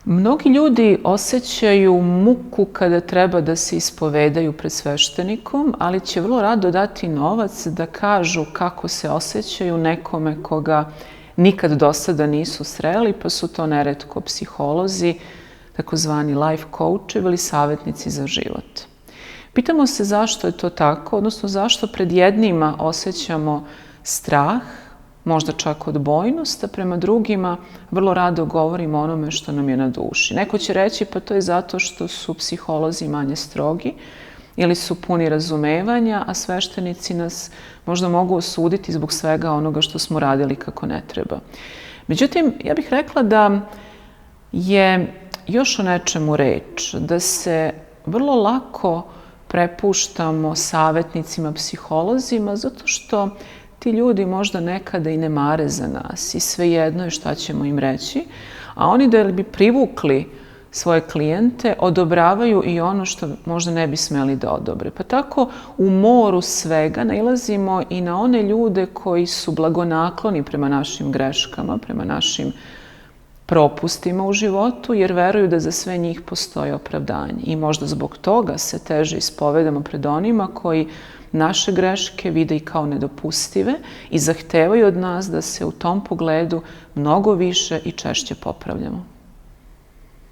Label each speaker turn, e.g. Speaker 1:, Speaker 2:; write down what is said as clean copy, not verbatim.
Speaker 1: Mnogi ljudi osjećaju muku kada treba da se ispovedaju pred sveštenikom, ali će vrlo rado dati novac da kažu kako se osjećaju nekome koga nikad do sada nisu sreli, pa su to neretko psiholozi, takozvani life coachevi ili savjetnici za život. Pitamo se zašto je to tako, odnosno zašto pred jednima osjećamo strah, možda čak odbojnost, a prema drugima vrlo rado govorimo o onome što nam je na duši. Neko će reći pa to je zato što su psiholozi manje strogi ili su puni razumevanja, a sveštenici nas možda mogu osuditi zbog svega onoga što smo radili kako ne treba. Međutim, ja bih rekla da je još o nečemu reč, da se vrlo lako prepuštamo savjetnicima, psiholozima, zato što ti ljudi možda nekada i ne mare za nas i svejedno je šta ćemo im reći, a oni da bi privukli svoje klijente odobravaju i ono što možda ne bi smeli da odobre. Pa tako u moru svega nailazimo i na one ljude koji su blagonakloni prema našim greškama, prema našim propustima u životu, jer veruju da za sve njih postoji opravdanje. I možda zbog toga se teže ispovedamo pred onima koji naše greške vide i kao nedopustive i zahtevaju od nas da se u tom pogledu mnogo više i češće popravljamo.